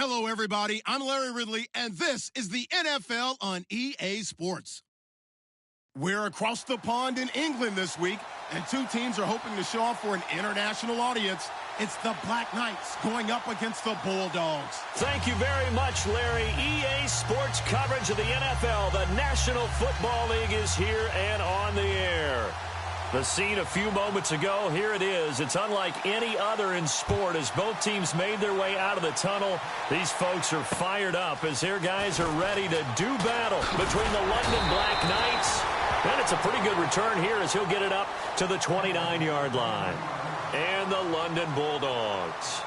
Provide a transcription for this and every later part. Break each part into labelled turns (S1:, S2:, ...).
S1: Hello, everybody. I'm Larry Ridley, and this is the NFL on EA Sports. We're across the pond in England this week, and two teams are hoping to show off for an international audience. It's the Black Knights going up against the Bulldogs.
S2: Thank you very much, Larry. EA Sports coverage of the NFL. The National Football League is here and on the air. The scene a few moments ago, here it is. It's unlike any other in sport as both teams made their way out of the tunnel. These folks are fired up as their guys are ready to do battle between the London Black Knights. And it's a pretty good return here as he'll get it up to the 29-yard line. And the London Bulldogs.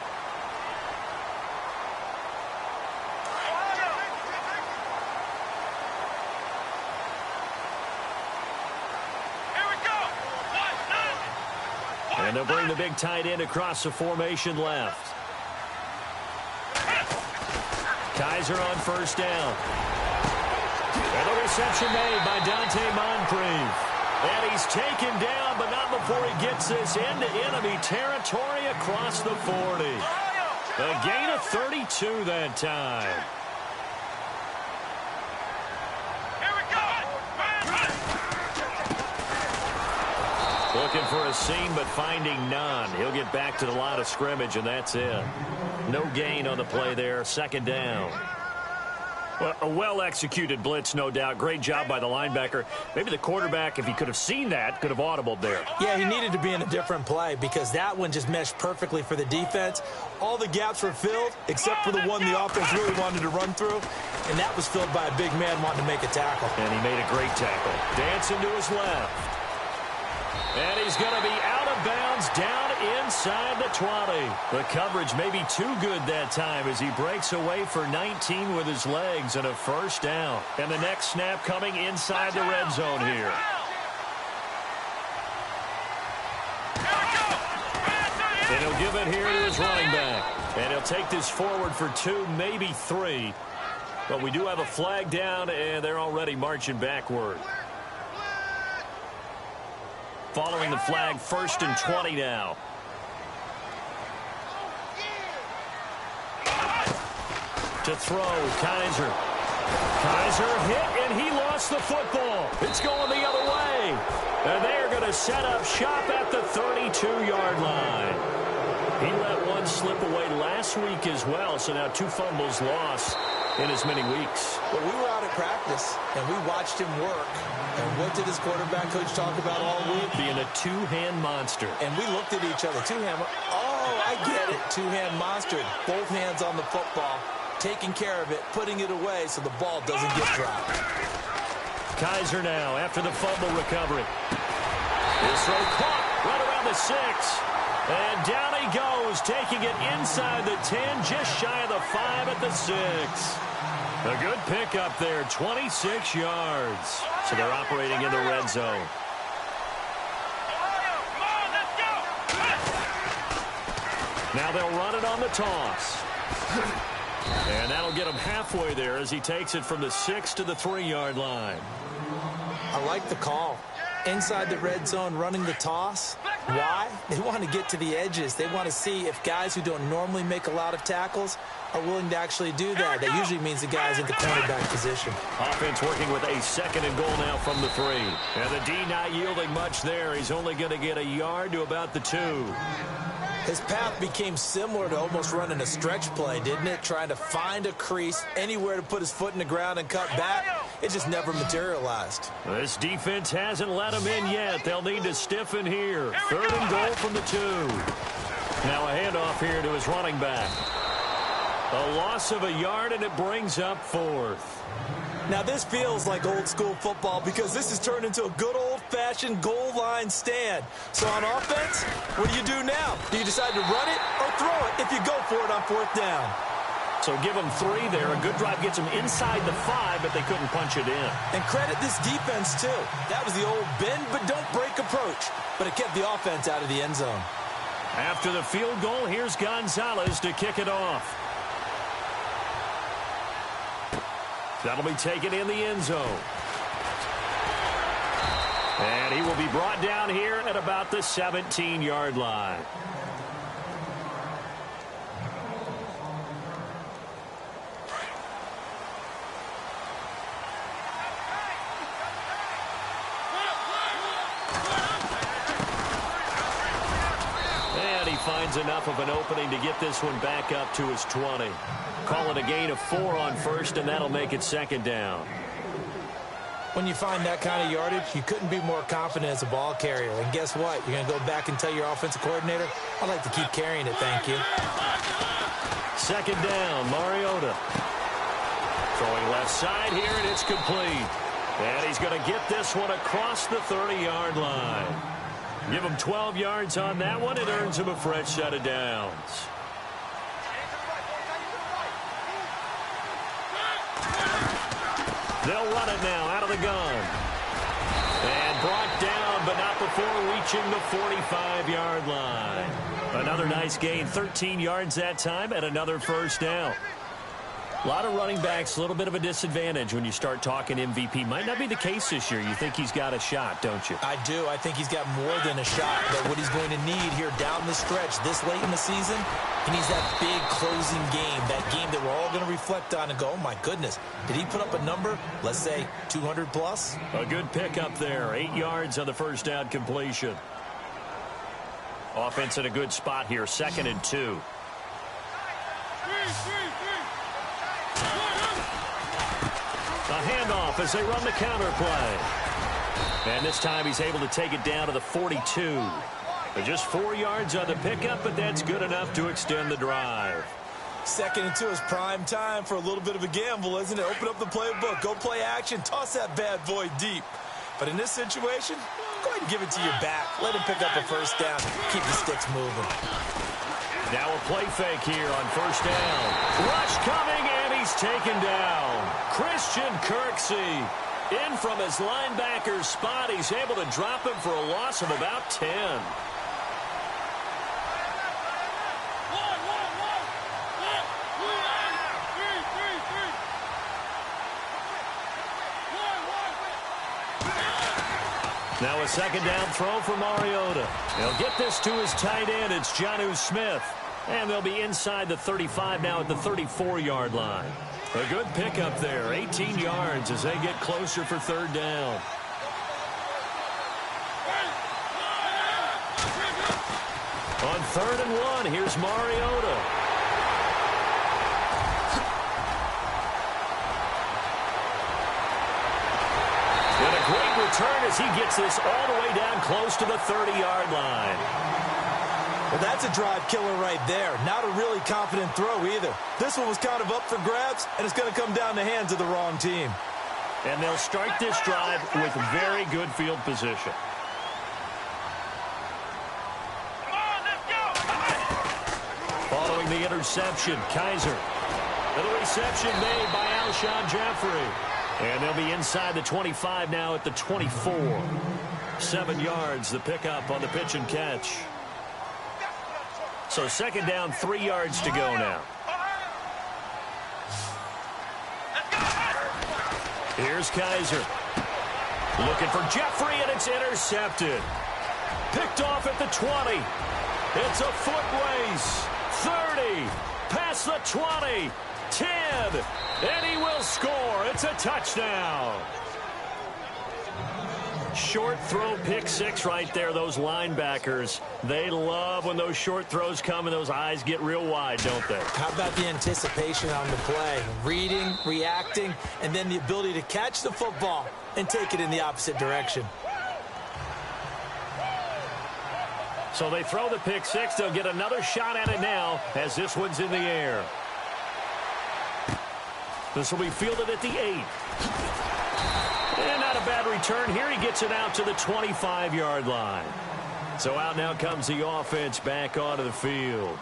S2: And they'll bring the big tight end across the formation left. Kaiser on first down. And the reception made by Dante Moncrief. And he's taken down, but not before he gets this into enemy territory across the 40. A gain of 32 that time. Looking for a seam, but finding none. He'll get back to the line of scrimmage, and that's it. No gain on the play there. Second down. Well, a well-executed blitz, no doubt. Great job by the linebacker. Maybe the quarterback, if he could have seen that, could have audibled there.
S3: Yeah, he needed to be in a different play because that one just meshed perfectly for the defense. All the gaps were filled except for the one the offense really wanted to run through, and that was filled by a big man wanting to make a tackle.
S2: And he made a great tackle. Dancing to his left. And he's going to be out of bounds down inside the 20. The coverage may be too good that time as he breaks away for 19 with his legs and a first down. And the next snap coming inside the red zone here. And he'll give it here to his running back. And he'll take this forward for 2, maybe 3. But we do have a flag down, and they're already marching backward. Following the flag, 1st and 20 now. To throw, Kaiser. Kaiser hit, and he lost the football. It's going the other way. And they're going to set up shop at the 32-yard line. He let one slip away last week as well, so now 2 fumbles lost in as many weeks.
S3: Well, we were out at practice, and we watched him work. And what did his quarterback coach talk about all week?
S2: Being a two-hand monster.
S3: And we looked at each other. Two-hand. Oh, I get it. Two-hand monster. Both hands on the football, taking care of it, putting it away so the ball doesn't get dropped.
S2: Kaiser now after the fumble recovery. This throw caught right around the 6. And down he goes, taking it inside the 10, just shy of the 5 at the 6. A good pickup there, 26 yards. So they're operating in the red zone. Now they'll run it on the toss. And that'll get him halfway there as he takes it from the 6 to the 3-yard line.
S3: I like the call. Inside the red zone, running the toss. Why? They want to get to the edges. They want to see if guys who don't normally make a lot of tackles are willing to actually do that. That usually means the guy's in the cornerback position.
S2: Offense working with a 2nd and goal now from the 3. And the D not yielding much there. He's only going to get a yard to about the 2.
S3: His path became similar to almost running a stretch play, didn't it? Trying to find a crease, anywhere to put his foot in the ground and cut back. It just never materialized.
S2: This defense hasn't let him in yet. They'll need to stiffen here. 3rd and goal from the 2. Now a handoff here to his running back. A loss of a yard, and it brings up 4th.
S3: Now this feels like old school football because this has turned into a good old-fashioned goal line stand. So on offense, what do? Now? Do you decide to run it or throw it if you go for it on 4th down?
S2: So give them 3 there. A good drive gets them inside the 5, but they couldn't punch it in.
S3: And credit this defense, too. That was the old bend but don't break approach, but it kept the offense out of the end zone.
S2: After the field goal, here's Gonzalez to kick it off. That'll be taken in the end zone. And he will be brought down here at about the 17-yard line. finds enough of an opening to get this one back up to his 20. Call it a gain of 4 on first, and that'll make it second down.
S3: When you find that kind of yardage, you couldn't be more confident as a ball carrier. And guess what? You're going to go back and tell your offensive coordinator, I'd like to keep carrying it, thank you.
S2: Second down, Mariota. Throwing left side here, and it's complete. And he's going to get this one across the 30-yard line. Give him 12 yards on that one. It earns him a fresh set of downs. They'll run it now out of the gun. And brought down, but not before reaching the 45-yard line. Another nice gain, 13 yards that time, and another first down. A lot of running backs, a little bit of a disadvantage when you start talking MVP. Might not be the case this year. You think he's got a shot, don't you?
S3: I do. I think he's got more than a shot. But what he's going to need here down the stretch this late in the season, he needs that big closing game, that game that we're all going to reflect on and go, oh, my goodness, did he put up a number, let's say 200 plus?
S2: A good pickup there, 8 yards on the first down completion. Offense in a good spot here, 2nd and 2. A handoff as they run the counter play. And this time he's able to take it down to the 42. But just 4 yards on the pickup, but that's good enough to extend the drive.
S3: 2nd and 2 is prime time for a little bit of a gamble, isn't it? Open up the playbook, go play action, toss that bad boy deep. But in this situation, go ahead and give it to your back. Let him pick up a first down. Keep the sticks moving.
S2: Now a play fake here on first down. Rush coming, and he's taken down. Christian Kirksey in from his linebacker spot. He's able to drop him for a loss of about 10. Now a second down throw for Mariota. He'll get this to his tight end. It's Jonnu Smith. And they'll be inside the 35 now at the 34-yard line. A good pickup there, 18 yards as they get closer for third down. On 3rd and 1, here's Mariota. And a great return as he gets this all the way down close to the 30-yard line.
S3: Well, that's a drive killer right there. Not a really confident throw either. This one was kind of up for grabs, and it's going to come down the hands of the wrong team.
S2: And they'll start this drive with very good field position. Following the interception, Kaiser. And the reception made by Alshon Jeffrey. And they'll be inside the 25 now at the 24. 7 yards, the pickup on the pitch and catch. So 2nd down, 3 yards to go now. Here's Kaiser. Looking for Jeffrey, and it's intercepted. Picked off at the 20. It's a foot race. 30. Past the 20. 10. And he will score. It's a touchdown. Short throw, pick 6 right there. Those linebackers, they love when those short throws come and those eyes get real wide, don't they?
S3: How about the anticipation on the play? Reading, reacting, and then the ability to catch the football and take it in the opposite direction.
S2: So they throw the pick 6. They'll get another shot at it now as this one's in the air. This will be fielded at the 8. And not a bad return here. He gets it out to the 25-yard line. So out now comes the offense back onto the field.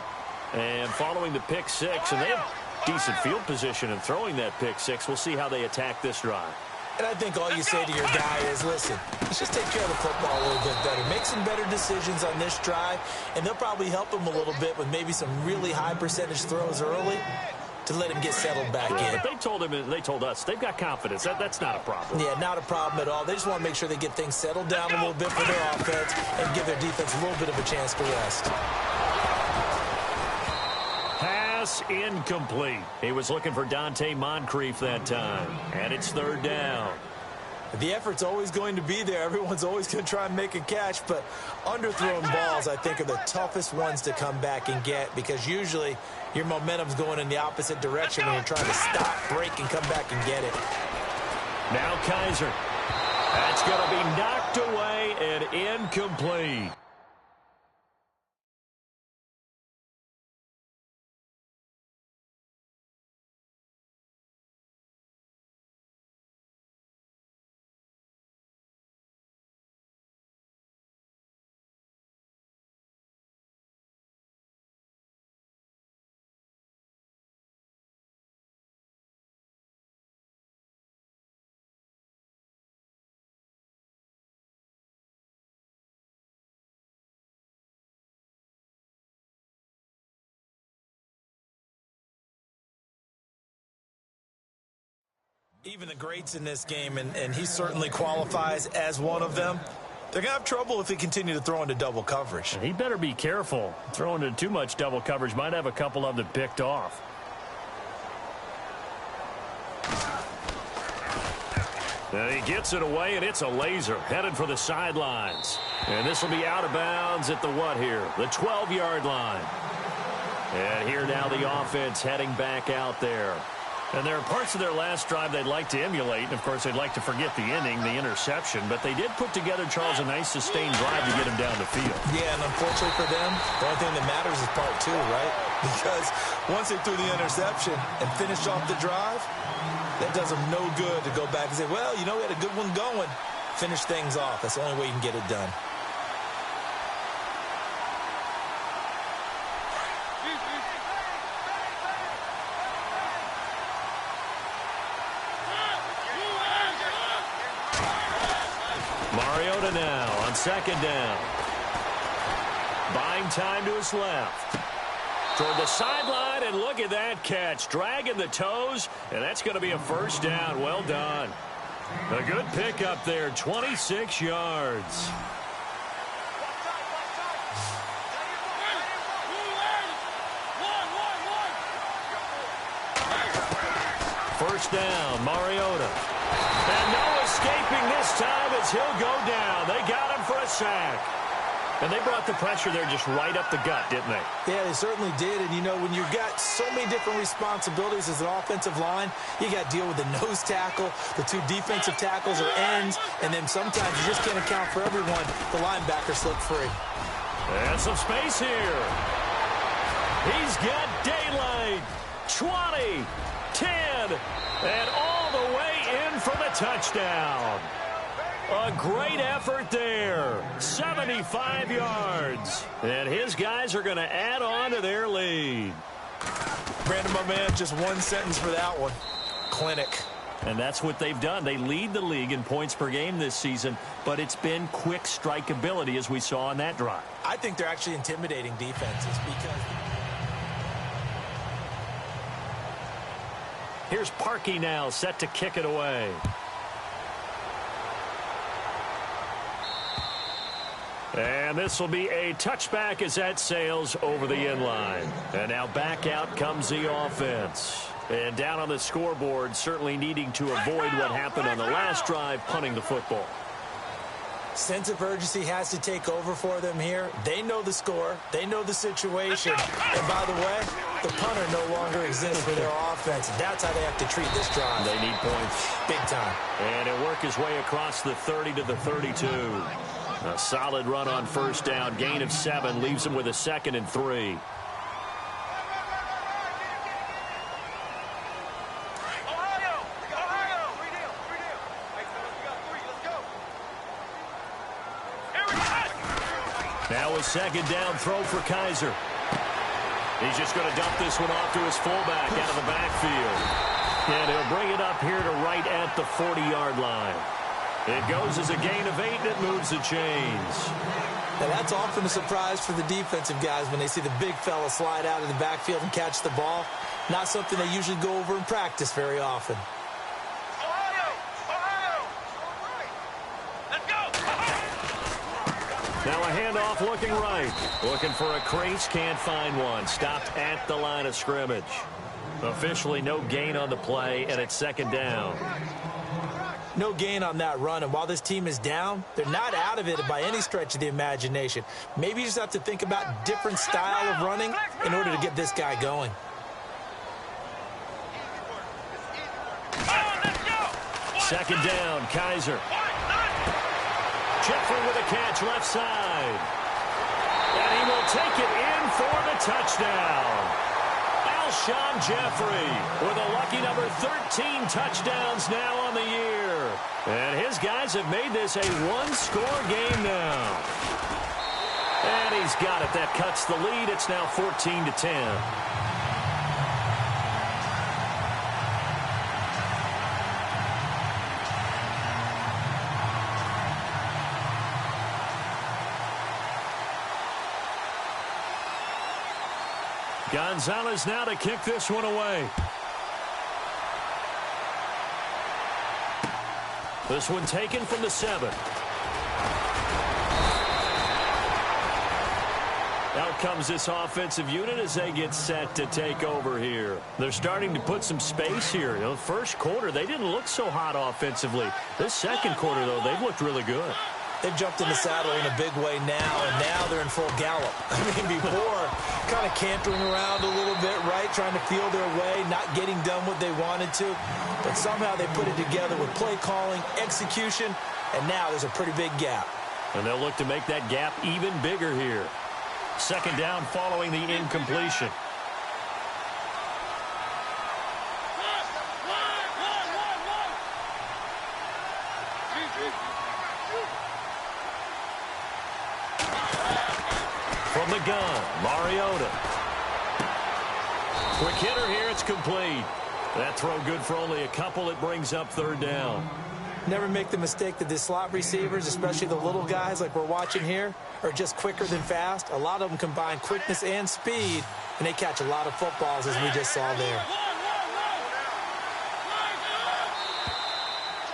S2: And following the pick 6, and they have decent field position in throwing that pick 6. We'll see how they attack this drive.
S3: And I think all you say to your guy is, listen, let's just take care of the football a little bit better. Make some better decisions on this drive, and they'll probably help him a little bit with maybe some really high percentage throws early to let him get settled back in.
S2: But they told us they've got confidence. That's not a problem.
S3: Yeah, not a problem at all. They just want to make sure they get things settled down a little bit for their offense and give their defense a little bit of a chance to rest.
S2: Pass incomplete. He was looking for Dante Moncrief that time. And it's 3rd down.
S3: The effort's always going to be there. Everyone's always going to try and make a catch, but underthrown balls, I think, are the toughest ones to come back and get because usually your momentum's going in the opposite direction when you're trying to stop, break, and come back and get it.
S2: Now Kaiser. That's going to be knocked away and incomplete.
S3: Even the greats in this game, and he certainly qualifies as one of them, they're going to have trouble if they continue to throw into double coverage.
S2: He better be careful. Throwing into too much double coverage might have a couple of them picked off. And he gets it away, and it's a laser headed for the sidelines. And this will be out of bounds at the what here? The 12-yard line. And here now the offense heading back out there. And there are parts of their last drive they'd like to emulate. And, of course, they'd like to forget the inning, the interception. But they did put together, Charles, a nice sustained drive to get him down the field.
S3: Yeah, and unfortunately for them, the only thing that matters is part two, right? Because once they threw the interception and finished off the drive, that does them no good to go back and say, well, you know, we had a good one going. Finish things off. That's the only way you can get it done.
S2: Mariota now on second down. Buying time to his left. Toward the sideline, and look at that catch. Dragging the toes, and that's going to be a first down. Well done. A good pickup there, 26 yards. First down, Mariota. And no escaping this time as he'll go down. They got him for a sack. And they brought the pressure there just right up the gut, didn't they?
S3: Yeah, they certainly did. And, you know, when you've got so many different responsibilities as an offensive line, you got to deal with the nose tackle, the two defensive tackles or ends, and then sometimes you just can't account for everyone. The linebacker slipped free.
S2: And some space here. He's got daylight. 20, 10, and all the way in for the touchdown. A great effort there. 75 yards. And his guys are going to add on to their lead.
S3: Brandon, my man, just one sentence for that one. Clinic.
S2: And that's what they've done. They lead the league in points per game this season, but it's been quick strikeability as we saw on that drive.
S3: I think they're actually intimidating defenses because...
S2: Here's Parkey now, set to kick it away. And this will be a touchback as that sails over the inline. And now back out comes the offense. And down on the scoreboard, certainly needing to avoid what happened on the last drive, punting the football.
S3: Sense of urgency has to take over for them here. They know the score. They know the situation. And by the way, the punter no longer exists for their offense. That's how they have to treat this drive.
S2: They need points.
S3: Big time.
S2: And he'll work his way across the 30 to the 32. A solid run on first down. Gain of 7 leaves him with a 2nd and 3. Now a second down throw for Kaiser. He's just going to dump this one off to his fullback out of the backfield. And he'll bring it up here to right at the 40-yard line. It goes as a gain of 8, and it moves the chains.
S3: Now that's often a surprise for the defensive guys when they see the big fella slide out of the backfield and catch the ball. Not something they usually go over in practice very often.
S2: Now a handoff looking right. Looking for a crease, can't find one. Stopped at the line of scrimmage. Officially no gain on the play, and it's second down.
S3: No gain on that run, and while this team is down, they're not out of it by any stretch of the imagination. Maybe you just have to think about different style of running in order to get this guy going.
S2: Second down, Kaiser. Jeffrey with a catch left side. And he will take it in for the touchdown. Alshon Jeffrey with a lucky number 13 touchdowns now on the year. And his guys have made this a one-score game now. And he's got it. That cuts the lead. It's now 14-10. Gonzalez now to kick this one away. This one taken from the 7. Out comes this offensive unit as they get set to take over here. They're starting to put some space here. You know, first quarter, they didn't look so hot offensively. This second quarter, though, they've looked really good.
S3: They've jumped in the saddle in a big way now, and now they're in full gallop. I mean, before, kind of cantering around a little bit, right, trying to feel their way, not getting done what they wanted to. But somehow they put it together with play calling, execution, and now there's a pretty big gap.
S2: And they'll look to make that gap even bigger here. Second down following the incompletion. From the gun, Mariota. Quick hitter here, it's complete. That throw good for only a couple. It brings up third down.
S3: Never make the mistake that the slot receivers, especially the little guys like we're watching here, are just quicker than fast. A lot of them combine quickness and speed, and they catch a lot of footballs, as we just saw there.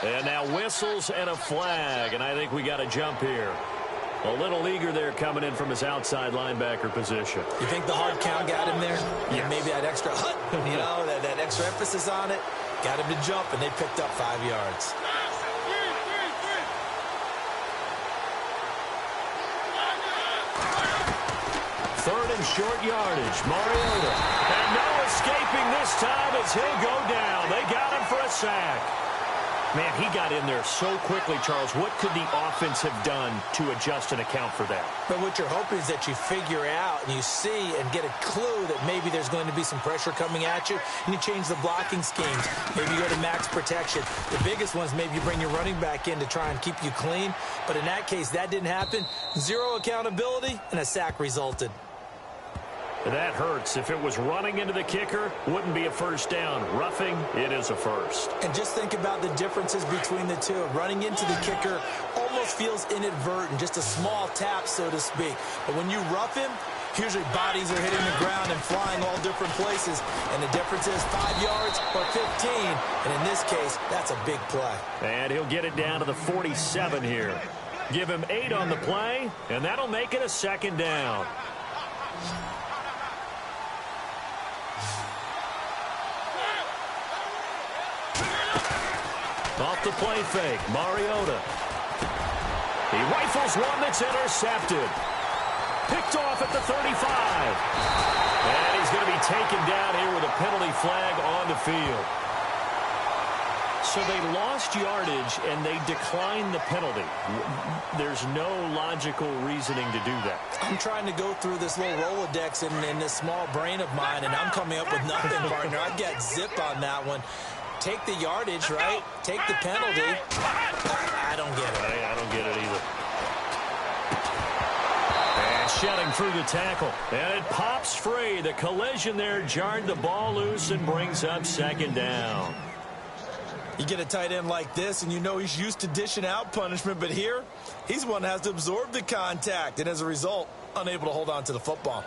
S2: And now whistles and a flag, and I think we got a jump here. A little eager there coming in from his outside linebacker position.
S3: You think the hard count got him there?
S2: Yes.
S3: Maybe that extra that extra emphasis on it got him to jump, and they picked up 5 yards.
S2: Third and short yardage, Mariota. And no escaping this time as he'll go down. They got him for a sack. Man, he got in there so quickly, Charles. What could the offense have done to adjust and account for that?
S3: But what you're hoping is that you figure out and you see and get a clue that maybe there's going to be some pressure coming at you, and you change the blocking schemes. Maybe you go to max protection. The biggest ones, maybe you bring your running back in to try and keep you clean. But in that case, that didn't happen. Zero accountability, and a sack resulted.
S2: That hurts. If it was running into the kicker, wouldn't be a first down. Roughing, it is a first.
S3: And just think about the differences between the two. Running into the kicker almost feels inadvertent, just a small tap, so to speak. But when you rough him, usually bodies are hitting the ground and flying all different places. And the difference is 5 yards or 15. And in this case, that's a big play.
S2: And he'll get it down to the 47 here. Give him 8 on the play, and that'll make it a second down. Off the play fake, Mariota. He rifles one that's intercepted. Picked off at the 35. And he's going to be taken down here with a penalty flag on the field. So they lost yardage and they declined the penalty. There's no logical reasoning to do that.
S3: I'm trying to go through this little Rolodex in this small brain of mine, and I'm coming up with nothing, partner. I've got zip on that one. Take the yardage, right? Take the penalty. I don't get it.
S2: I don't get it either. And shedding through the tackle. And it pops free. The collision there jarred the ball loose and brings up second down.
S3: You get a tight end like this, and you know he's used to dishing out punishment, but here, he's one that has to absorb the contact, and as a result, unable to hold on to the football.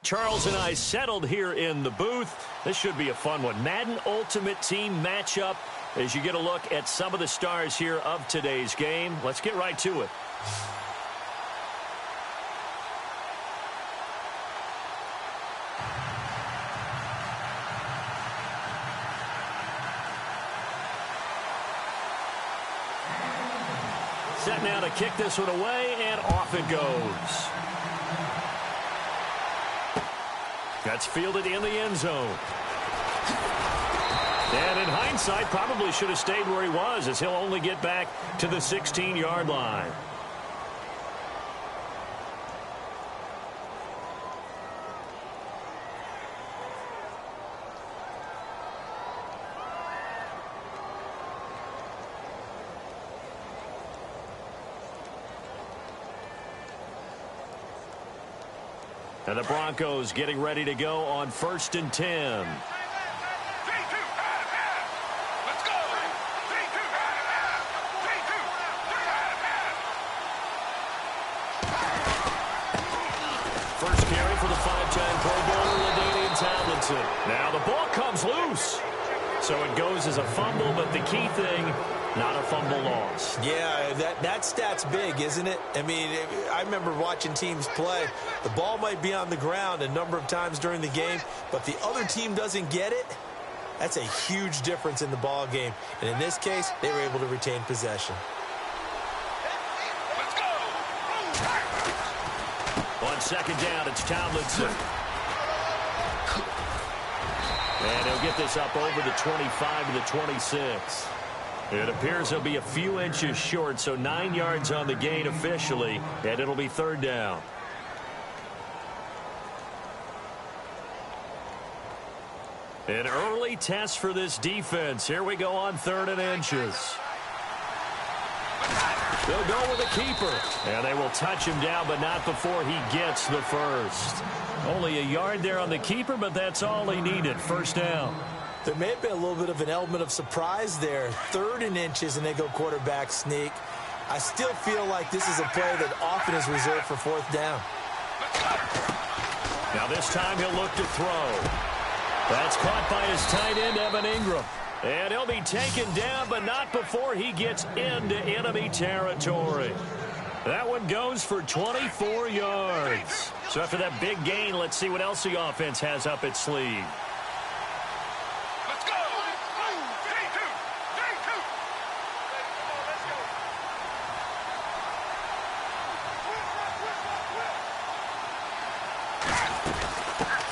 S2: Charles and I settled here in the booth. This should be a fun one. Madden Ultimate Team matchup as you get a look at some of the stars here of today's game. Let's get right to it. Set now to kick this one away, and off it goes. That's fielded in the end zone. And in hindsight, probably should have stayed where he was, as he'll only get back to the 16-yard line. And the Broncos getting ready to go on 1st and 10. First carry for the 5-time Pro Bowler, LaDainian Tomlinson. Now the ball comes loose. So it goes as a fumble, but the key thing, not a fumble loss.
S3: Yeah, that stat's big, isn't it? I mean, I remember watching teams play. The ball might be on the ground a number of times during the game, but the other team doesn't get it. That's a huge difference in the ball game. And in this case, they were able to retain possession.
S2: Let's go. On 2nd down, it's Tomlinson. And he'll get this up over the 25 to the 26. It appears he'll be a few inches short, so 9 yards on the gain officially, and it'll be 3rd down. An early test for this defense. Here we go on 3rd and inches. They'll go with a keeper, and they will touch him down, but not before he gets the first. Only a yard there on the keeper, but that's all he needed. 1st down.
S3: There may have been a little bit of an element of surprise there. 3rd and inches, and they go quarterback sneak. I still feel like this is a play that often is reserved for 4th down.
S2: Now this time he'll look to throw. That's caught by his tight end, Evan Ingram. And he'll be taken down, but not before he gets into enemy territory. That one goes for 24 yards. So after that big gain, let's see what else the offense has up its sleeve. Let's go!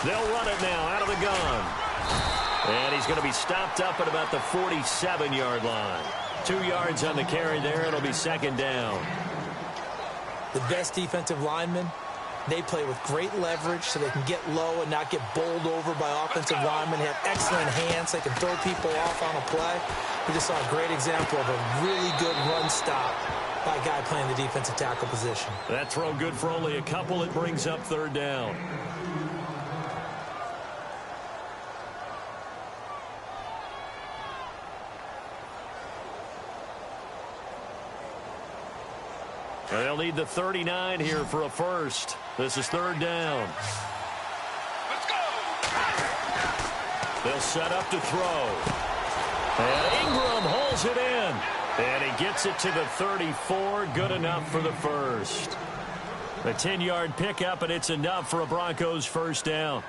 S2: They'll run it now out of the gun. And he's going to be stopped up at about the 47-yard line. 2 yards on the carry there. It'll be 2nd down.
S3: The best defensive linemen, they play with great leverage so they can get low and not get bowled over by offensive linemen. They have excellent hands. They can throw people off on a play. We just saw a great example of a really good run stop by a guy playing the defensive tackle position.
S2: That throw good for only a couple. It brings up 3rd down. They'll need the 39 here for a first. This is 3rd down. Let's go. They'll set up to throw. And Ingram holds it in. And he gets it to the 34. Good enough for the first. A 10-yard pickup, and it's enough for a Broncos 1st down.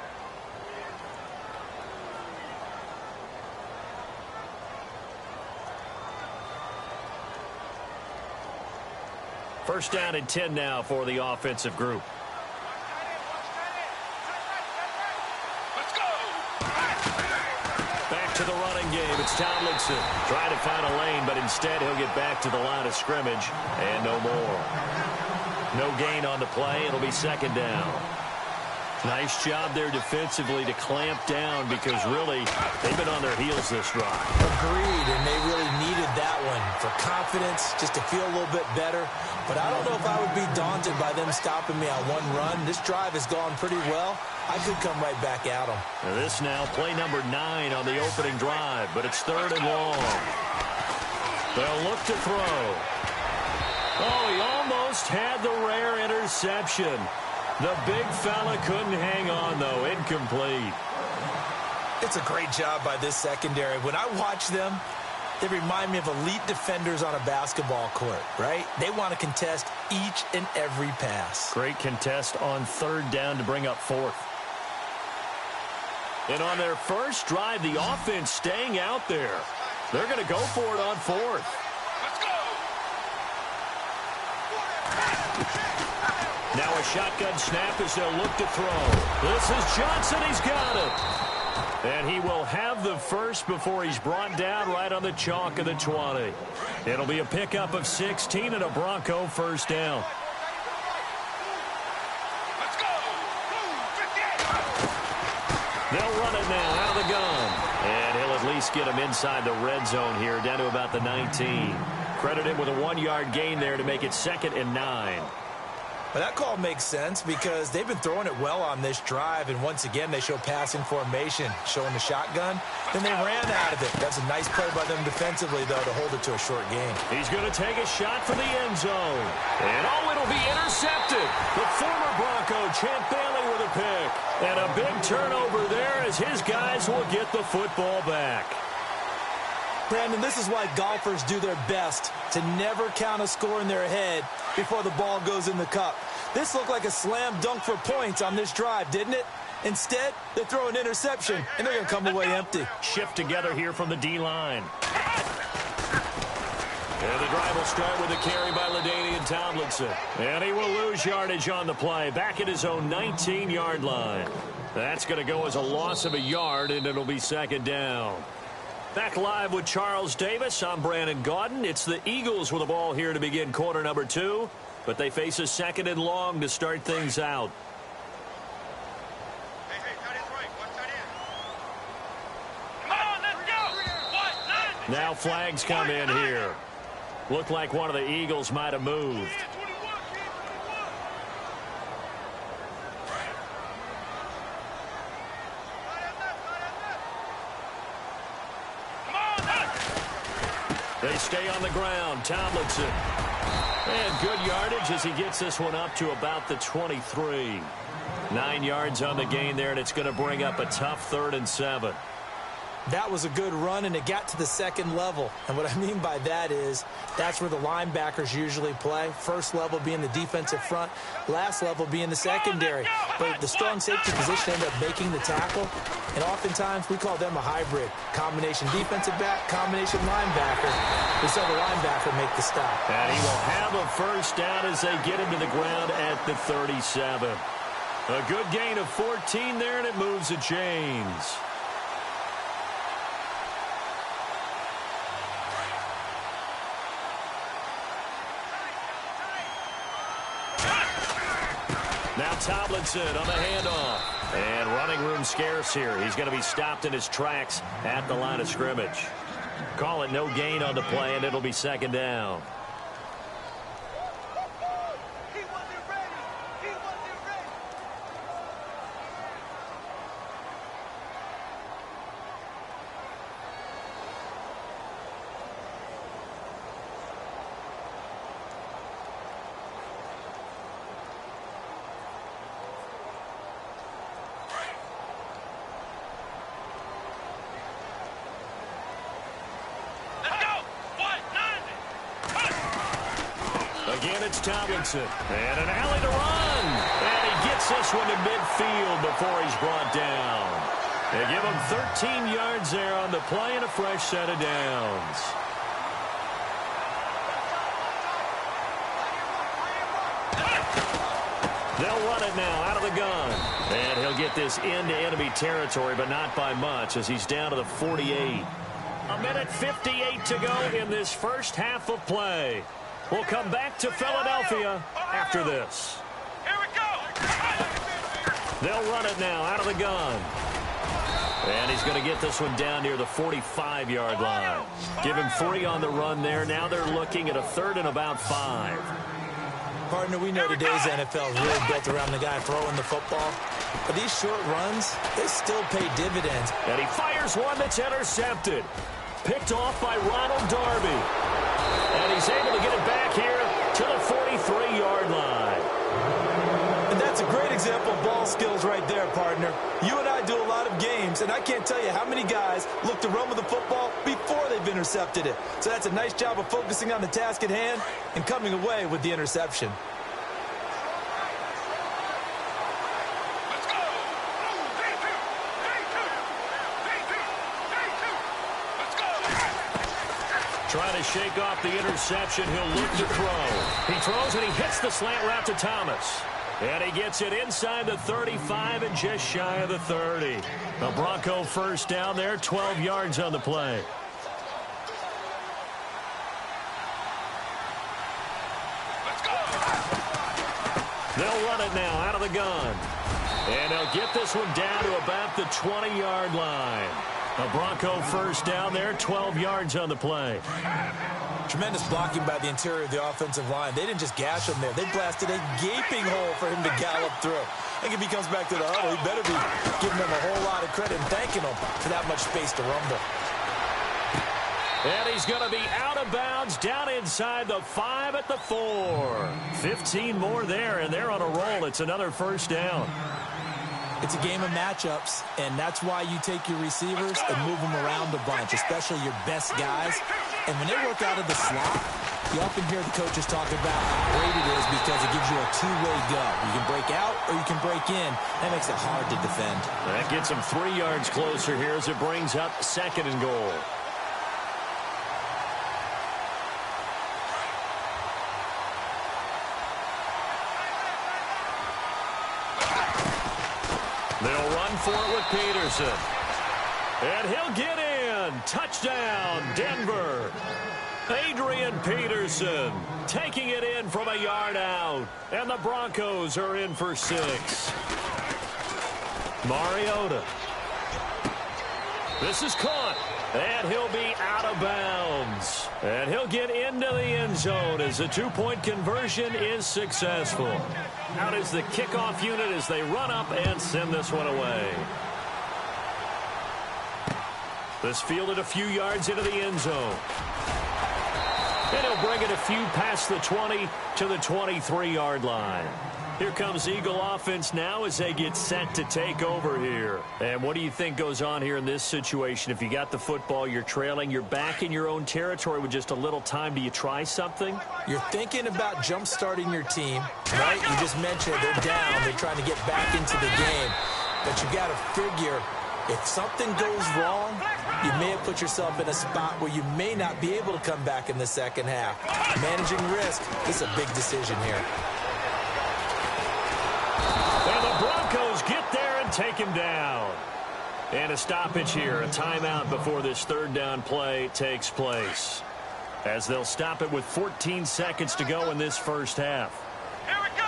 S2: First down and 10 now for the offensive group. Let's go. Back to the running game. It's Tomlinson trying to find a lane, but instead he'll get back to the line of scrimmage and no more. No gain on the play. It'll be 2nd down. Nice job there defensively to clamp down because really they've been on their heels this drive.
S3: Agreed, and they really needed that one for confidence, just to feel a little bit better. But I don't know if I would be daunted by them stopping me on one run. This drive has gone pretty well. I could come right back at them.
S2: Now this now, play number 9 on the opening drive, but it's 3rd and long. They'll look to throw. Oh, he almost had the rare interception. The big fella couldn't hang on, though. Incomplete.
S3: It's a great job by this secondary. When I watch them, they remind me of elite defenders on a basketball court, right? They want to contest each and every pass.
S2: Great contest on third down to bring up fourth. And on their first drive, the offense staying out there. They're going to go for it on fourth.
S4: Let's go!
S2: Now a shotgun snap as they'll look to throw. This is Johnson. He's got it. And he will have the first before he's brought down right on the chalk of the 20. It'll be a pickup of 16 and a Bronco first down.
S4: Let's go!
S2: They'll run it now out of the gun. And he'll at least get him inside the red zone here, down to about the 19. Credit him with a 1-yard gain there to make it 2nd and 9.
S3: Well, that call makes sense because they've been throwing it well on this drive, and once again they show passing formation, showing the shotgun. Then they ran out of it. That's a nice play by them defensively, though, to hold it to a short game.
S2: He's going to take a shot from the end zone. And it'll be intercepted. The former Bronco, Champ Bailey, with a pick. And a big turnover there as his guys will get the football back.
S3: Brandon, this is why golfers do their best to never count a score in their head before the ball goes in the cup. This looked like a slam dunk for points on this drive, didn't it? Instead, they throw an interception, and they're going to come away empty.
S2: Shift together here from the D-line. And the drive will start with a carry by LaDainian Tomlinson. And he will lose yardage on the play, back at his own 19-yard line. That's going to go as a loss of a yard, and it'll be 2nd down. Back live with Charles Davis. I'm Brandon Gaudin. It's the Eagles with the ball here to begin quarter number 2. But they face a 2nd and long to start things out.
S4: Hey, tight end's right. Watch tight end. Come on, let's go!
S2: Now flags come in here. Looked like one of the Eagles might have moved. They stay on the ground. Tomlinson. And good yardage as he gets this one up to about the 23. 9 yards on the gain there, and it's going to bring up a tough 3rd and 7.
S3: That was a good run, and it got to the 2nd level. And what I mean by that is that's where the linebackers usually play. First level being the defensive front, last level being the secondary. But the strong safety position ended up making the tackle, and oftentimes we call them a hybrid. Combination defensive back, combination linebacker. We saw the linebacker make the stop.
S2: And he will have a first down as they get him to the ground at the 37. A good gain of 14 there, and it moves the chains. Now Tomlinson on the handoff. And running room scarce here. He's going to be stopped in his tracks at the line of scrimmage. Call it no gain on the play, and it'll be 2nd down. Again, it's Tomlinson. And an alley to run. And he gets this one to midfield before he's brought down. They give him 13 yards there on the play and a fresh set of downs. They'll run it now out of the gun. And he'll get this into enemy territory, but not by much as he's down to the 48. 1:58 to go in this first half of play. We'll come back to Philadelphia after this.
S4: Here we go!
S2: They'll run it now out of the gun. And he's going to get this one down near the 45-yard line. Give him 3 on the run there. Now they're looking at a 3rd and about 5.
S3: Partner, we know today's NFL is really built around the guy throwing the football. But these short runs, they still pay dividends.
S2: And he fires one that's intercepted. Picked off by Ronald Darby. And he's able to get it back here to the 43-yard line.
S3: And that's That's a great example of ball skills right there, partner. You and I do a lot of games, and I can't tell you how many guys look to run with the football before they've intercepted it. So that's a nice job of focusing on the task at hand and coming away with the interception.
S2: Trying to shake off the interception. He'll look to throw. He throws and he hits the slant route to Thomas. And he gets it inside the 35 and just shy of the 30. The Bronco first down there, 12 yards on the play.
S4: Let's go.
S2: They'll run it now out of the gun. And they'll get this one down to about the 20-yard line. The Bronco first down there, 12 yards on the play.
S3: Tremendous blocking by the interior of the offensive line. They didn't just gash him there. They blasted a gaping hole for him to gallop through. I think if he comes back to the huddle, he better be giving them a whole lot of credit and thanking them for that much space to rumble.
S2: And he's going to be out of bounds down inside the 5 at the 4. 15 more there, and they're on a roll. It's another first down.
S3: It's a game of matchups, and that's why you take your receivers and move them around a bunch, especially your best guys. And when they work out of the slot, you often hear the coaches talk about how great it is because it gives you a two-way go. You can break out or you can break in. That makes it hard to defend.
S2: That gets him 3 yards closer here as it brings up 2nd and goal. They'll run for it with Peterson. And he'll get in. Touchdown, Denver. Adrian Peterson taking it in from a yard out. And the Broncos are in for 6. Mariota. This is caught. And he'll be out of bounds. And he'll get into the end zone as the 2-point conversion is successful. Out is the kickoff unit as they run up and send this one away. This fielded a few yards into the end zone. And he'll bring it a few past the 20 to the 23-yard line. Here comes Eagle offense now as they get set to take over here. And what do you think goes on here in this situation? If you got the football, you're trailing, you're back in your own territory with just a little time. Do you try something?
S3: You're thinking about jump-starting your team, right? You just mentioned they're down. They're trying to get back into the game. But you got to figure if something goes wrong, you may have put yourself in a spot where you may not be able to come back in the second half. Managing risk is a big decision here.
S2: And the Broncos get there and take him down. And a stoppage here, a timeout before this 3rd down play takes place. As they'll stop it with 14 seconds to go in this first half.
S4: Here we go.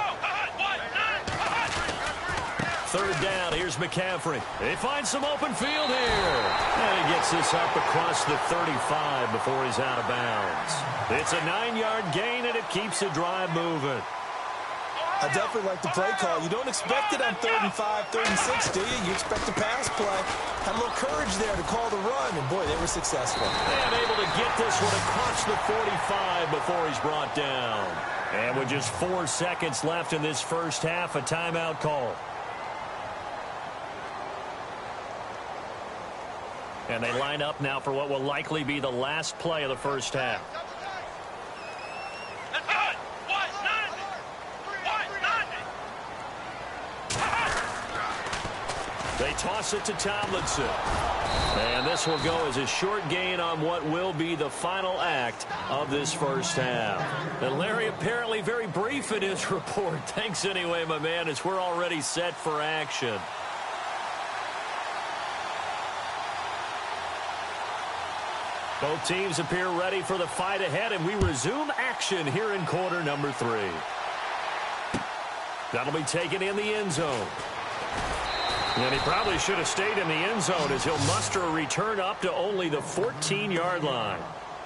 S2: 3rd down, here's McCaffrey. They find some open field here. And he gets this up across the 35 before he's out of bounds. It's a 9-yard gain, and it keeps the drive moving.
S3: I definitely like the play call. You don't expect it on 3rd and 5, 3rd and 6, do you? You expect a pass play. Had a little courage there to call the run, and boy, they were successful.
S2: And able to get this one across the 45 before he's brought down. And with just 4 seconds left in this first half, a timeout call. And they line up now for what will likely be the last play of the first half. They toss it to Tomlinson. And this will go as a short gain on what will be the final act of this first half. And Larry apparently very brief in his report. Thanks anyway, my man, as we're already set for action. Both teams appear ready for the fight ahead, and we resume action here in quarter number 3. That'll be taken in the end zone. And he probably should have stayed in the end zone as he'll muster a return up to only the 14-yard line.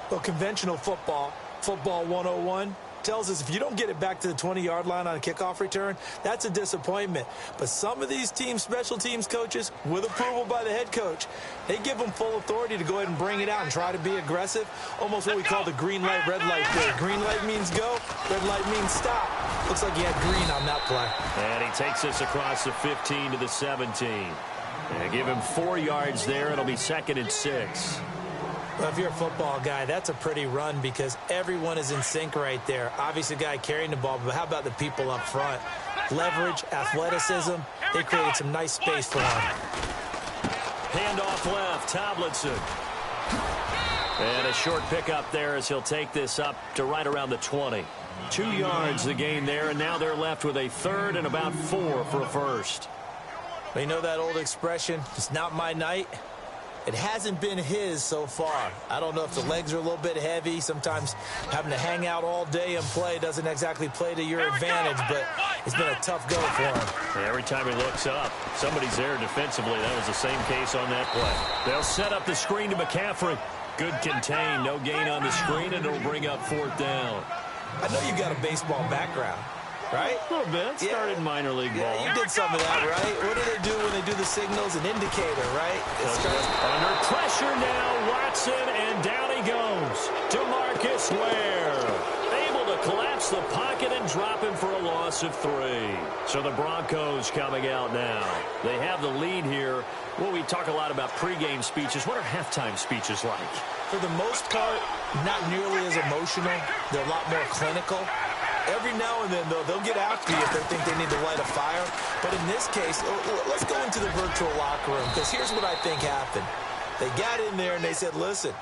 S3: Well, conventional football 101, tells us if you don't get it back to the 20-yard line on a kickoff return, that's a disappointment. But some of these teams, special teams coaches, with approval by the head coach, they give them full authority to go ahead and bring it out and try to be aggressive, almost what we call the green light, red light play. Green light means go, red light means stop. Looks like he had green on that play.
S2: And he takes us across the 15 to the 17. And give him 4 yards there. It'll be 2nd and 6.
S3: Well, if you're a football guy, that's a pretty run because everyone is in sync right there. Obviously, the guy carrying the ball, but how about the people up front? Leverage, athleticism, they created some nice space for him.
S2: Handoff left, Tomlinson. And a short pickup there as he'll take this up to right around the 20. 2 yards the gain there, and now they're left with a 3rd and about 4 for a first.
S3: Well, you know that old expression, it's not my night? It hasn't been his so far. I don't know if the legs are a little bit heavy. Sometimes having to hang out all day and play doesn't exactly play to your advantage, but it's been a tough go for him.
S2: Every time he looks up, somebody's there defensively. That was the same case on that play. They'll set up the screen to McCaffrey. Good contain, no gain on the screen, and it'll bring up 4th down.
S3: I know you've got a baseball background, right?
S2: A little bit. Started minor league ball.
S3: Yeah, you did some of that, right? What do they do when they do the signals? An indicator, right?
S2: Under pressure now, Watson, and down he goes. DeMarcus Ware. Able to collapse the pocket and drop him for a loss of 3. So the Broncos coming out now. They have the lead here. Well, we talk a lot about pregame speeches. What are halftime speeches like?
S3: For the most part, not nearly as emotional. They're a lot more clinical. Every now and then, though, they'll get after you if they think they need to light a fire. But in this case, let's go into the virtual locker room, because here's what I think happened. They got in there and they said, listen,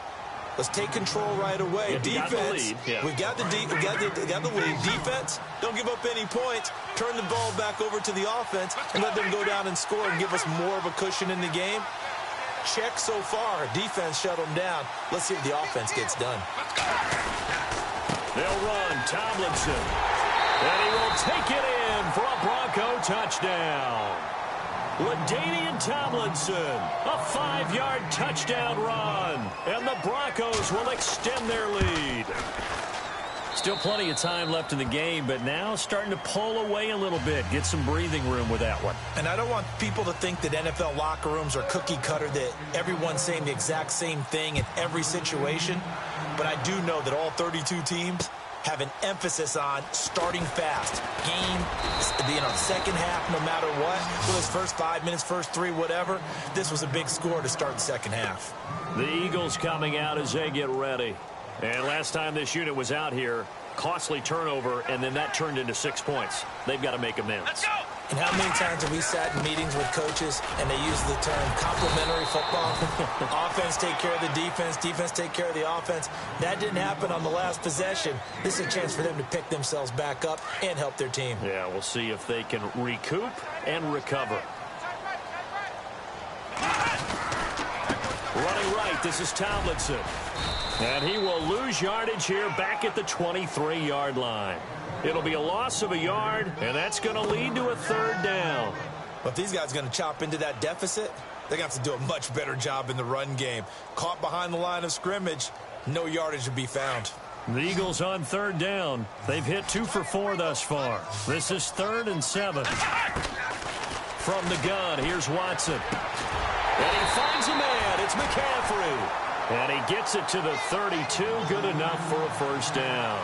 S3: let's take control right away.
S2: Yeah,
S3: defense, we got the lead. Defense, don't give up any points. Turn the ball back over to the offense and let them go down and score and give us more of a cushion in the game. Check so far. Defense shut them down. Let's see if the offense gets done.
S2: They'll run. Tomlinson. And he will take it in for a Bronco touchdown. LaDainian Tomlinson, a 5-yard touchdown run. And the Broncos will extend their lead. Still plenty of time left in the game, but now starting to pull away a little bit. Get some breathing room with that one.
S3: And I don't want people to think that NFL locker rooms are cookie cutter, that everyone's saying the exact same thing in every situation. But I do know that all 32 teams have an emphasis on starting fast. Second half, no matter what. For those first 5 minutes, first 3, whatever. This was a big score to start the second half.
S2: The Eagles coming out as they get ready. And last time this unit was out here, costly turnover, and then that turned into 6 points. They've got to make amends.
S4: Let's go!
S3: And how many times have we sat in meetings with coaches and they use the term complementary football? Offense take care of the defense, defense take care of the offense. That didn't happen on the last possession. This is a chance for them to pick themselves back up and help their team.
S2: Yeah, we'll see if they can recoup and recover. Running right, this is Tomlinson. And he will lose yardage here back at the 23-yard line. It'll be a loss of a yard, and that's going to lead to a 3rd down.
S3: But if these guys are going to chop into that deficit, they're going to have to do a much better job in the run game. Caught behind the line of scrimmage, no yardage to be found.
S2: The Eagles on 3rd down. They've hit 2 for 4 thus far. This is 3rd and 7. From the gun, here's Watson. And he finds a man. It's McCaffrey. And he gets it to the 32. Good enough for a 1st down.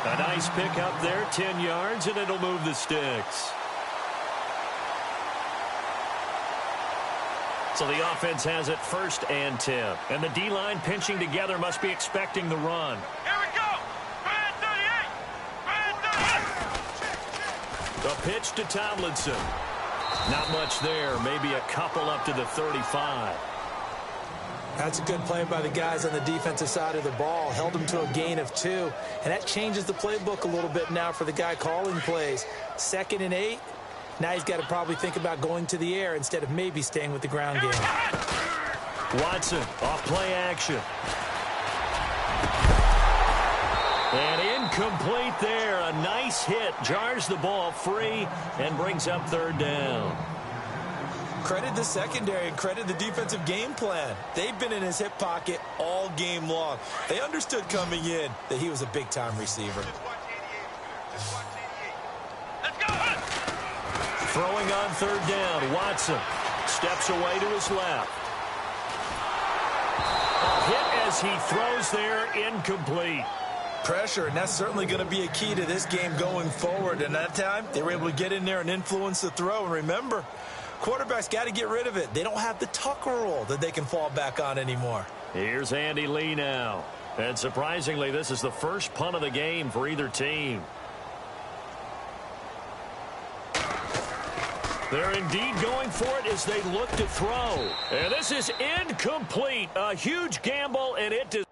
S2: A nice pick up there, 10 yards, and it'll move the sticks. So the offense has it 1st and 10. And the D-line pinching together must be expecting the run.
S4: Here we go! Red 38! Red 38!
S2: The pitch to Tomlinson. Not much there. Maybe a couple up to the 35.
S3: That's a good play by the guys on the defensive side of the ball. Held them to a gain of 2. And that changes the playbook a little bit now for the guy calling plays. 2nd and 8. Now he's got to probably think about going to the air instead of maybe staying with the ground game.
S2: Watson, off play action. And incomplete there. A nice hit. Jars the ball free and brings up 3rd down.
S3: Credit the secondary and credit the defensive game plan. They've been in his hip pocket all game long. They understood coming in that he was a big-time receiver.
S4: Just watch 88. Let's go!
S2: Throwing on third down, Watson steps away to his left. A hit as he throws there, incomplete.
S3: Pressure, and that's certainly going to be a key to this game going forward. And that time, they were able to get in there and influence the throw. And remember, quarterbacks got to get rid of it. They don't have the Tucker rule that they can fall back on anymore.
S2: Here's Andy Lee now. And surprisingly, this is the first punt of the game for either team. They're indeed going for it as they look to throw. And this is incomplete. A huge gamble, and it does.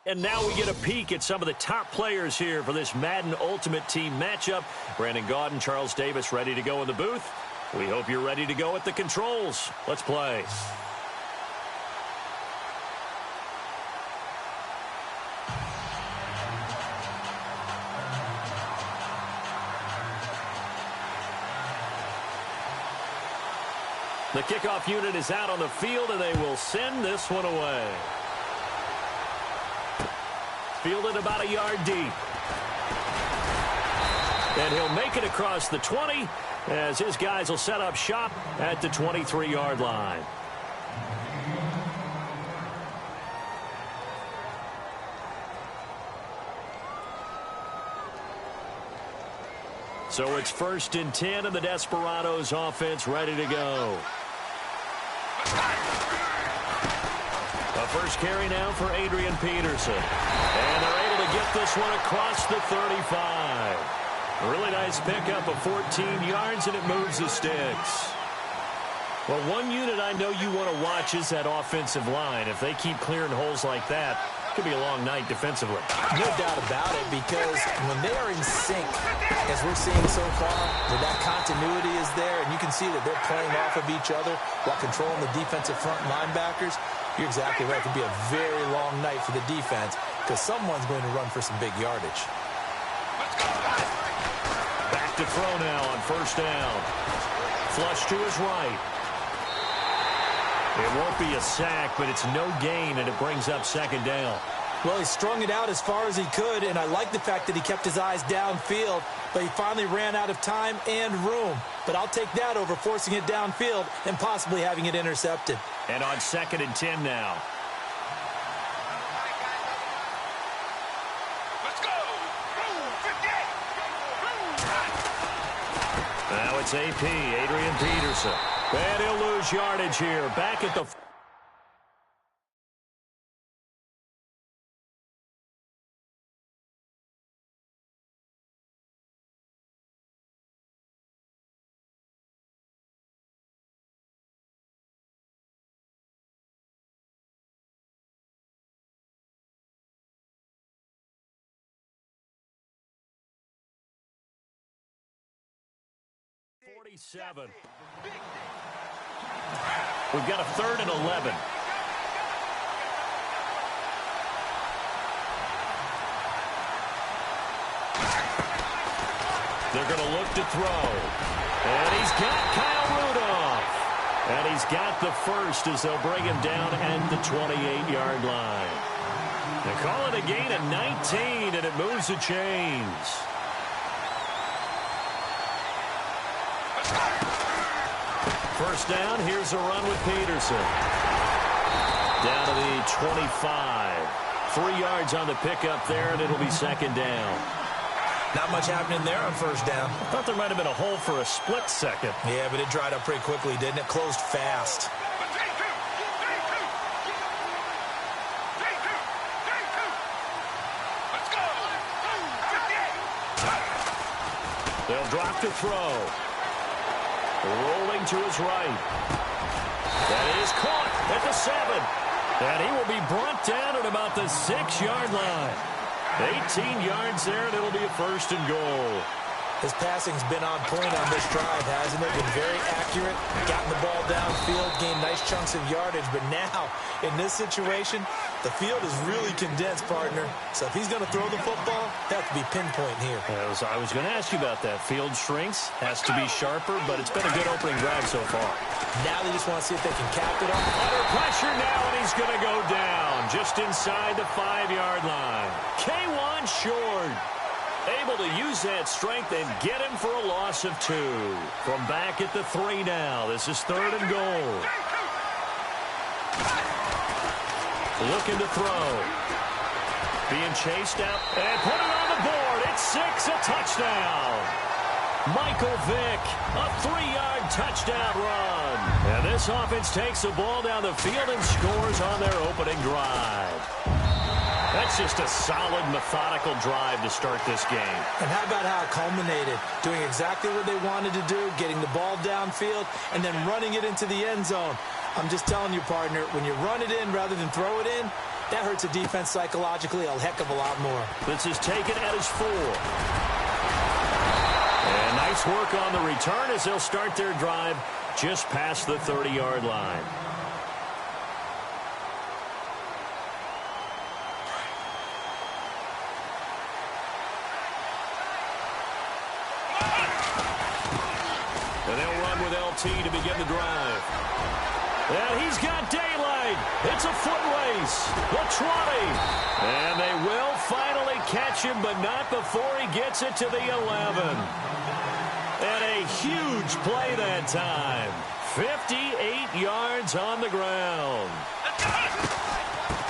S2: And now we get a peek at some of the top players here for this Madden Ultimate Team matchup. Brandon Gaudin, Charles Davis ready to go in the booth. We hope you're ready to go at the controls. Let's play. The kickoff unit is out on the field, and they will send this one away. Fielded about a yard deep. And he'll make it across the 20 as his guys will set up shop at the 23-yard line. So it's 1st and 10, and the Desperados offense ready to go. A first carry now for Adrian Peterson. And they're able to get this one across the 35. A really nice pickup of 14 yards, and it moves the sticks. Well, one unit I know you want to watch is that offensive line. If they keep clearing holes like that, it could be a long night defensively.
S3: No doubt about it, because when they are in sync, as we're seeing so far, where that continuity is there, and you can see that they're playing off of each other while controlling the defensive front linebackers, you're exactly right. It could be a very long night for the defense because someone's going to run for some big yardage.
S2: Back to throw now on 1st down. Flush to his right. It won't be a sack, but it's no gain, and it brings up 2nd down.
S3: Well, he strung it out as far as he could, and I like the fact that he kept his eyes downfield, but he finally ran out of time and room. But I'll take that over forcing it downfield and possibly having it intercepted.
S2: And on 2nd and 10 now.
S4: Let's go.
S2: Now it's AP, Adrian Peterson. And he'll lose yardage here. Back at the... ...47. We've got a 3rd and 11. They're going to look to throw. And he's got Kyle Rudolph. And he's got the first as they'll bring him down at the 28-yard line. They call it a gain of 19, and it moves the chains. First down, here's a run with Peterson. Down to the 25. 3 yards on the pickup there, and it'll be 2nd down.
S3: Not much happening there on 1st down.
S2: I thought there might have been a hole for a split second.
S3: Yeah, but it dried up pretty quickly, didn't it? Closed fast.
S2: They'll drop to throw. Rolling to his right. That is caught at the 7. And he will be brought down at about the 6-yard line. 18 yards there, and it'll be a 1st and goal.
S3: His passing's been on point on this drive, hasn't it? Been very accurate, gotten the ball downfield, gained nice chunks of yardage. But now, in this situation, the field is really condensed, partner. So if he's going to throw the football, that has to be pinpoint here.
S2: I was going to ask you about that. Field shrinks, has to be sharper, but it's been a good opening drive so far.
S3: Now they just want to see if they can cap it off.
S2: Under pressure now, and he's going to go down just inside the 5-yard line. K1 short. Able to use that strength and get him for a loss of 2. From back at the 3 now. This is 3rd and goal. Looking to throw. Being chased out and put it on the board. It's 6, a touchdown. Michael Vick, a 3-yard touchdown run. And this offense takes the ball down the field and scores on their opening drive. That's just a solid, methodical drive to start this game.
S3: And how about how it culminated? Doing exactly what they wanted to do, getting the ball downfield, and then running it into the end zone. I'm just telling you, partner, when you run it in rather than throw it in, That hurts a defense psychologically a heck of a lot more.
S2: This is taken at his 4. And nice work on the return as they'll start their drive just past the 30-yard line. And they'll run with LT to begin the drive. And he's got daylight. It's a foot race. The 20. And they will finally catch him, but not before he gets it to the 11. And a huge play that time. 58 yards on the ground.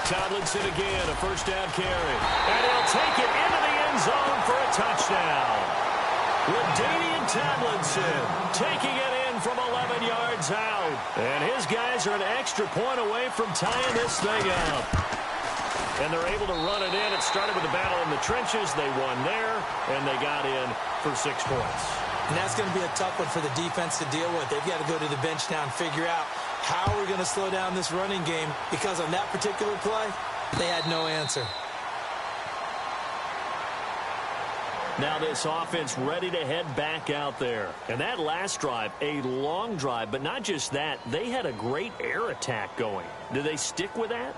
S2: Tomlinson again, a first down carry. And he'll take it into the end zone for a touchdown. LaDainian Tomlinson taking it in from 11 yards out. And his guys are an extra point away from tying this thing up. And they're able to run it in. It started with a battle in the trenches. They won there, and they got in for 6 points.
S3: And that's going to be a tough one for the defense to deal with. They've got to go to the bench now and figure out how we're going to slow down this running game, because on that particular play, they had no answer.
S2: Now this offense ready to head back out there. And that last drive, a long drive, but not just that, they had a great air attack going. Do they stick with that?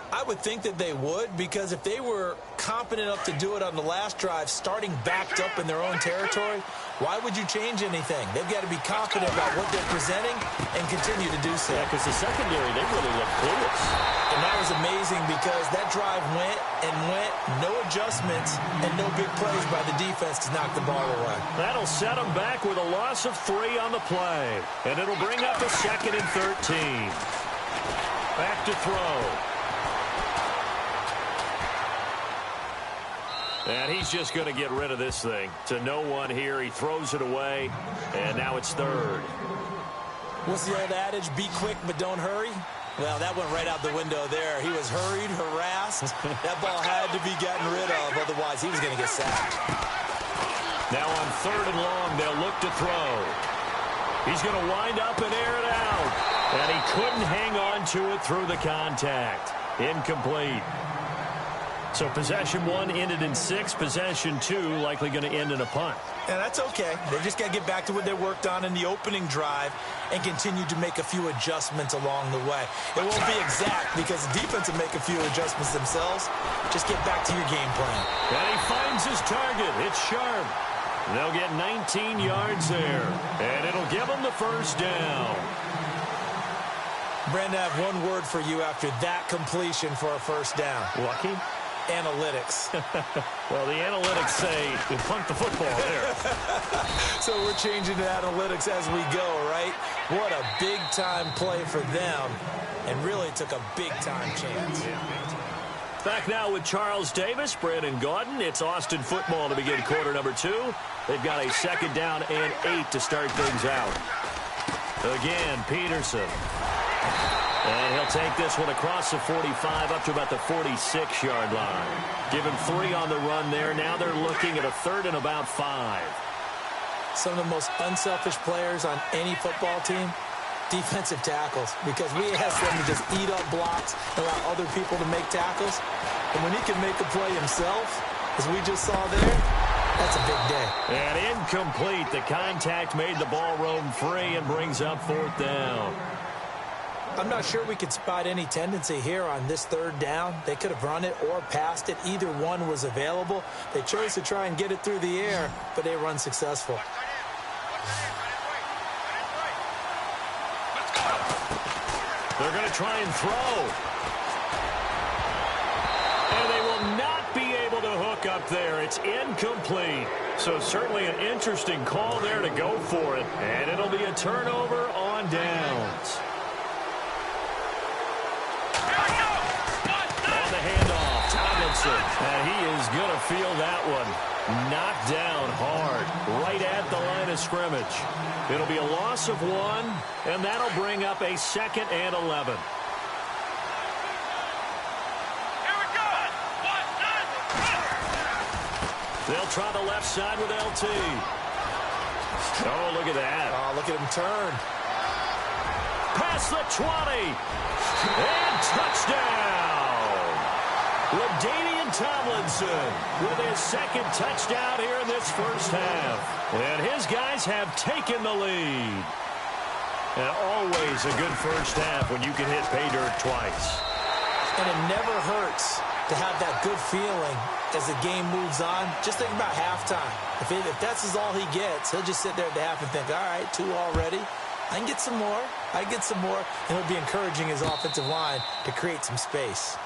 S3: I would think that they would, because if they were competent enough to do it on the last drive, starting backed up in their own territory, why would you change anything? They've got to be confident about what they're presenting and continue to do so.
S2: Yeah, because the secondary, they really look clueless.
S3: And that was amazing, because that drive went and went, no adjustments, and no big plays by the defense to knock the ball away.
S2: That'll set them back with a loss of 3 on the play. And it'll bring up a 2nd and 13. Back to throw. And he's just going to get rid of this thing. To no one here. He throws it away. And now it's 3rd.
S3: What's the old adage? Be quick, but don't hurry. Well, that went right out the window there. He was hurried, harassed. That ball had to be gotten rid of. Otherwise, he was going to get sacked.
S2: Now on 3rd and long, they'll look to throw. He's going to wind up and air it out. And he couldn't hang on to it through the contact. Incomplete. So possession 1 ended in 6. Possession 2 likely going to end in a punt.
S3: And that's okay. They just got to get back to what they worked on in the opening drive and continue to make a few adjustments along the way. It won't be exact, because the defense will make a few adjustments themselves. Just get back to your game plan.
S2: And he finds his target. It's sharp. They'll get 19 yards there. And it'll give them the first down.
S3: Brandon, I have one word for you after that completion for a first down.
S2: Lucky?
S3: Analytics.
S2: Well, the analytics say we punt the football there.
S3: So we're changing to analytics as we go, right? What a big-time play for them, and really took a big-time chance.
S2: Back now with Charles Davis, Brandon Gaudin. It's Austin football to begin quarter number 2. They've got a 2nd down and 8 to start things out. Again, Peterson. And he'll take this one across the 45 up to about the 46-yard line. Give him 3 on the run there. Now they're looking at a 3rd and about 5.
S3: Some of the most unselfish players on any football team, defensive tackles, because we ask them to just eat up blocks and allow other people to make tackles. And when he can make a play himself, as we just saw there, that's a big day.
S2: And incomplete. The contact made the ball roam free and brings up 4th down.
S3: I'm not sure we could spot any tendency here on this 3rd down. They could have run it or passed it. Either one was available. They chose to try and get it through the air, but they were unsuccessful.
S2: They're going to try and throw. And they will not be able to hook up there. It's incomplete. So certainly an interesting call there to go for it. And it'll be a turnover on downs. On the handoff, Tomlinson. And he is going to feel that one. Knocked down hard, right at the line of scrimmage. It'll be a loss of 1, and that'll bring up a 2nd and 11.
S4: Here we go.
S2: They'll try the left side with LT. Oh, look at that.
S3: Oh, look at him turn.
S2: Past the 20. And touchdown. LaDainian Tomlinson with his second touchdown here in this first half. And his guys have taken the lead. And always a good first half when you can hit pay dirt twice.
S3: And it never hurts to have that good feeling as the game moves on. Just think about halftime. If that's all he gets, he'll just sit there at the half and think, all right, 2 already. I can get some more. I can get some more. And he'll be encouraging his offensive line to create some space.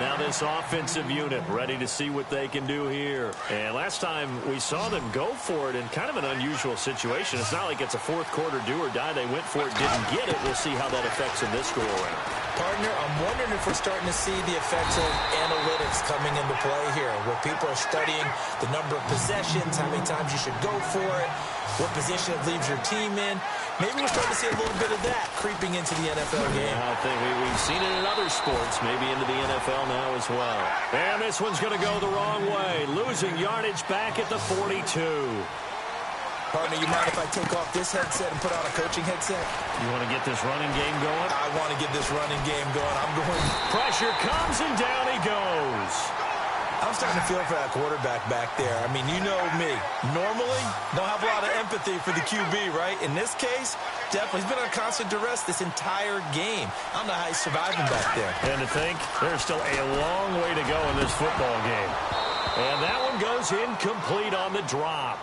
S2: Now this offensive unit ready to see what they can do here. And last time we saw them go for it in kind of an unusual situation. It's not like it's a fourth quarter do or die. They went for it, didn't get it. We'll see how that affects them this go around.
S3: Partner, I'm wondering if we're starting to see the effects of analytics coming into play here, where people are studying the number of possessions, how many times you should go for it, what position it leaves your team in. Maybe we're starting to see a little bit of that creeping into the NFL game.
S2: I think we've seen it in other sports, maybe into the NFL now as well. And this one's going to go the wrong way. Losing yardage back at the 42.
S3: Partner, you mind if I take off this headset and put on a coaching headset?
S2: You want to get this running game going?
S3: I want to get this running game going. I'm going.
S2: Pressure comes and down he goes.
S3: I'm starting to feel for that quarterback back there. I mean, you know me. Normally, don't have a lot of empathy for the QB, right? In this case, definitely. He's been on constant duress this entire game. I don't know how he's surviving back there.
S2: And to think, there's still a long way to go in this football game. And that one goes incomplete on the drop.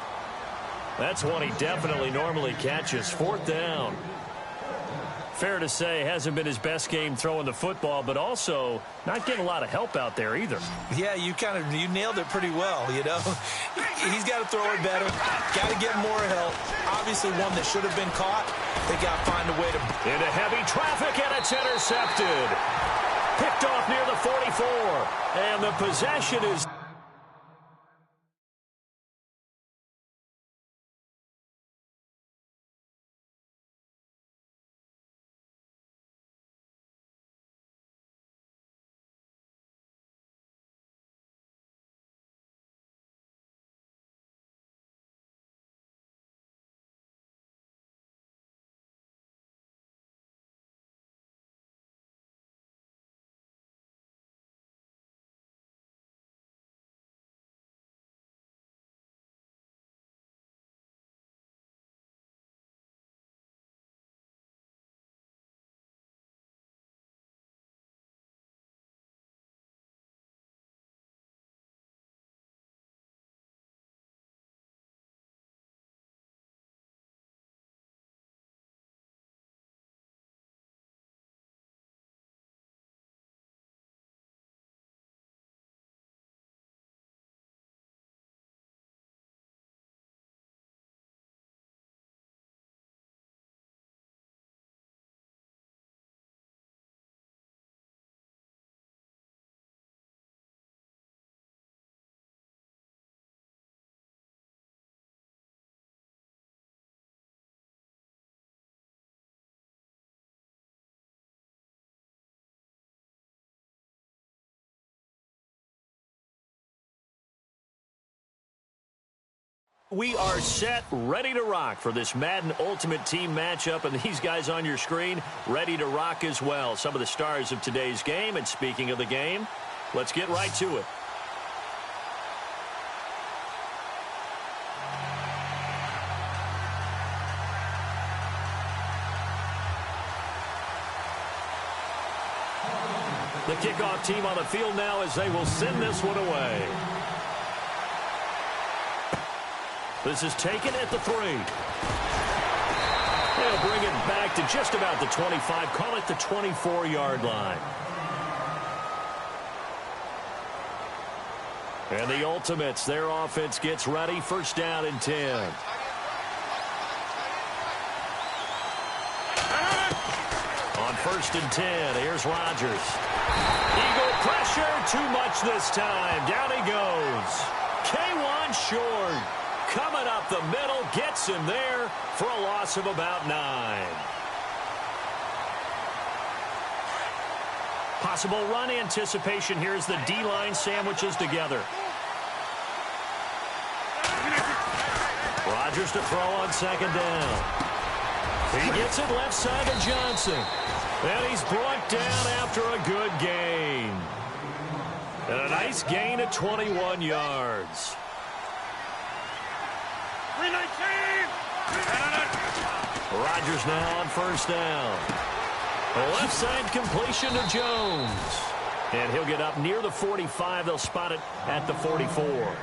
S2: That's one he definitely normally catches. 4th down. Fair to say, hasn't been his best game throwing the football, but also not getting a lot of help out there either.
S3: Yeah, you nailed it pretty well, you know. He's got to throw it better. Got to get more help. Obviously one that should have been caught. They got to find a way to...
S2: Into heavy traffic, and it's intercepted. Picked off near the 44. And the possession is... We are set, ready to rock for this Madden Ultimate Team matchup, and these guys on your screen ready to rock as well. Some of the stars of today's game, and speaking of the game, let's get right to it. The kickoff team on the field now as they will send this one away. This is taken at the 3. They'll bring it back to just about the 25. Call it the 24-yard line. And the Ultimates, their offense gets ready. 1st down and 10. On 1st and 10, here's Rodgers. Eagle pressure, too much this time. Down he goes. K1 short. Coming up the middle, gets him there for a loss of about 9. Possible run anticipation here as the D-line sandwiches together. Rodgers to throw on 2nd down. He gets it left side to Johnson. And he's brought down after a good gain. And a nice gain of 21 yards.
S4: 319!
S2: Rodgers now on first down. A left side completion to Jones. And he'll get up near the 45. They'll spot it at the 44.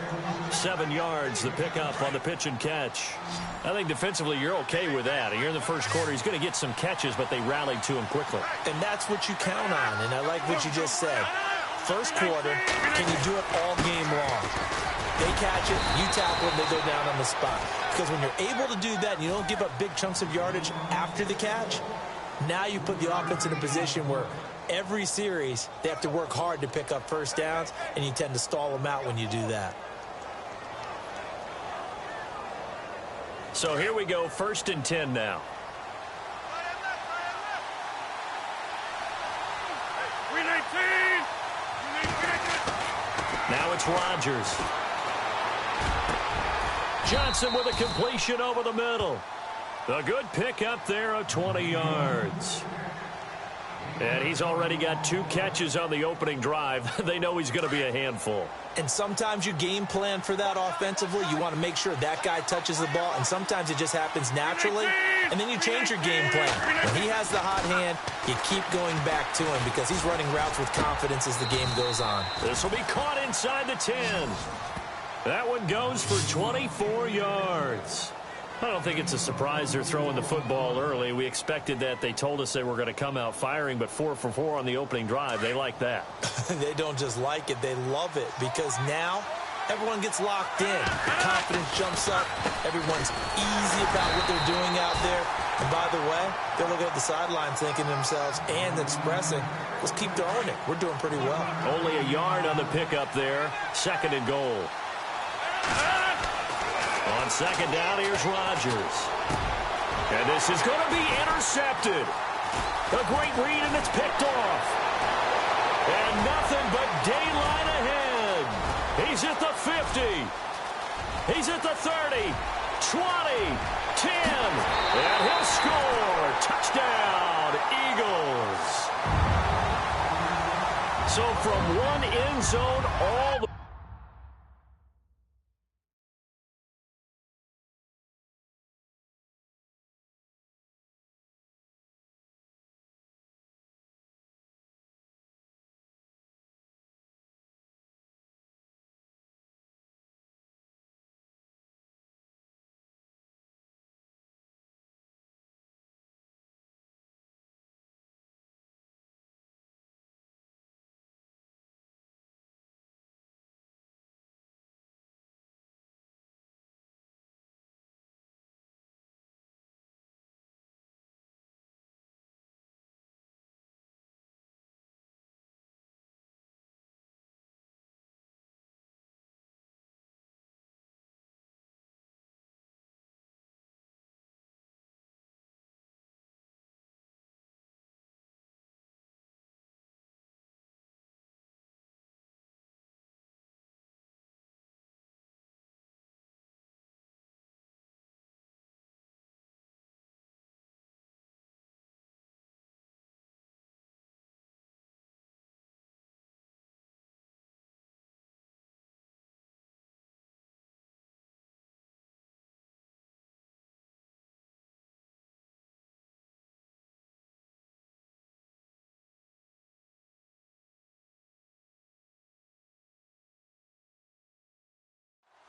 S2: 7 yards, the pickup on the pitch and catch. I think defensively you're okay with that. You're in the first quarter. He's going to get some catches, but they rallied to him quickly.
S3: And that's what you count on, and I like what you just said. First quarter, can you do it all game long? They catch it, you tackle them, they go down on the spot. Because when you're able to do that and you don't give up big chunks of yardage after the catch, now you put the offense in a position where every series they have to work hard to pick up first downs, and you tend to stall them out when you do that.
S2: So here we go, 1st and 10 now.
S4: 319!
S2: Now it's Rodgers. Johnson with a completion over the middle. A good pick up there of 20 yards. And he's already got 2 catches on the opening drive. They know he's going to be a handful.
S3: And sometimes you game plan for that offensively. You want to make sure that guy touches the ball, and sometimes it just happens naturally, and then you change your game plan. When he has the hot hand, you keep going back to him because he's running routes with confidence as the game goes on.
S2: This will be caught inside the 10. That one goes for 24 yards. I don't think it's a surprise they're throwing the football early. We expected that. They told us they were going to come out firing, but 4 for 4 on the opening drive. They like that.
S3: They don't just like it, they love it, because now everyone gets locked in. Confidence jumps up. Everyone's easy about what they're doing out there. And by the way, they're looking at the sidelines thinking to themselves and expressing, let's keep throwing it. We're doing pretty well.
S2: Only a yard on the pickup there. 2nd and goal. On 2nd down, here's Rodgers. And this is going to be intercepted. A great read, and it's picked off. And nothing but daylight ahead. He's at the 50. He's at the 30, 20, 10. And he'll score. Touchdown, Eagles. So from one end zone all the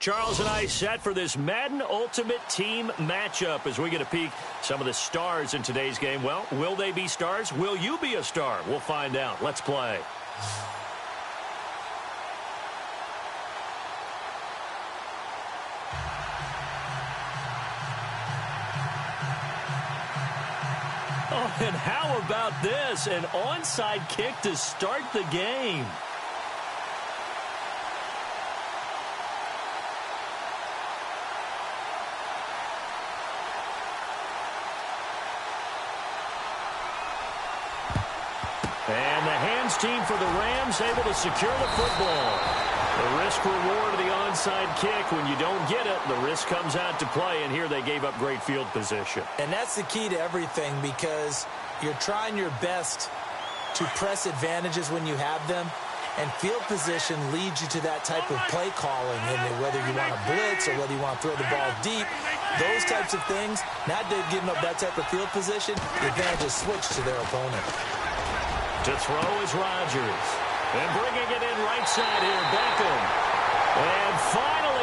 S2: Charles and I set for this Madden Ultimate Team matchup as we get a peek some of the stars in today's game. Well, will they be stars? Will you be a star? We'll find out. Let's play. Oh, and how about this? An onside kick to start the game. And the hands team for the Rams able to secure the football. The risk-reward of the onside kick. When you don't get it, the risk comes out to play, and here they gave up great field position.
S3: And that's the key to everything, because you're trying your best to press advantages when you have them, and field position leads you to that type of play calling, and whether you want to blitz or whether you want to throw the ball deep, those types of things, not giving up that type of field position, the advantage is switched to their opponent.
S2: To throw is Rodgers. And bringing it in right side here, Beckham. And finally